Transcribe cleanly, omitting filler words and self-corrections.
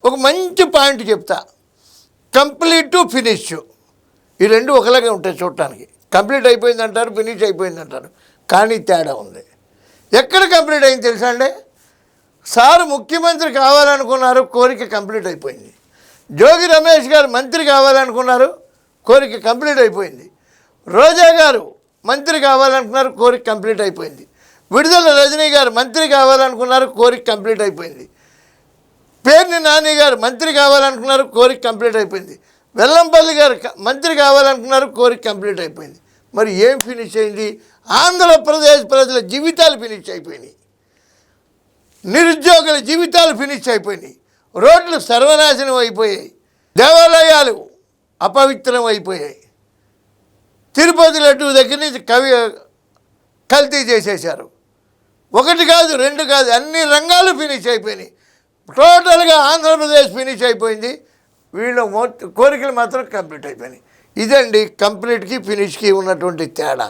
ఒక మంచి పాయింట్ చెప్తా. కంప్లీట్ టు ఫినిష్ ఈ రెండు ఒకలాగే ఉంటాయి చూడటానికి. కంప్లీట్ అయిపోయింది అంటారు, ఫినిష్ అయిపోయింది అంటారు, కానీ తేడా ఉంది. ఎక్కడ కంప్లీట్ అయింది తెలుసా అండి? సార్ ముఖ్యమంత్రి కావాలనుకున్నారు, కోరిక కంప్లీట్ అయిపోయింది. జోగి రమేష్ గారు మంత్రి కావాలనుకున్నారు, కోరిక కంప్లీట్ అయిపోయింది. రోజా గారు మంత్రి కావాలనుకున్నారు, కోరిక కంప్లీట్ అయిపోయింది. విడుదల రజనీ గారు మంత్రి కావాలనుకున్నారు, కోరిక కంప్లీట్ అయిపోయింది. పేర్ని నాని గారు మంత్రి కావాలనుకున్నారు, కోరిక కంప్లీట్ అయిపోయింది. వెల్లంపల్లి గారు మంత్రి కావాలనుకున్నారు, కోరిక కంప్లీట్ అయిపోయింది. మరి ఏం ఫినిష్ అయింది? ఆంధ్రప్రదేశ్ ప్రజల జీవితాలు ఫినిష్ అయిపోయినాయి, నిరుద్యోగుల జీవితాలు ఫినిష్ అయిపోయినాయి, రోడ్లు సర్వనాశనం అయిపోయాయి, దేవాలయాలు అపవిత్రం అయిపోయాయి, తిరుపతి లడ్డు దగ్గర నుంచి కల్తీ చేసేశారు. ఒకటి కాదు, రెండు కాదు, అన్ని రంగాలు ఫినిష్ అయిపోయినాయి. టోటల్గా ఆంధ్రప్రదేశ్ ఫినిష్ అయిపోయింది. వీళ్ళ కోరికలు మాత్రం కంప్లీట్ అయిపోయినాయి. ఇదండి కంప్లీట్కి ఫినిష్కి ఉన్నటువంటి తేడా.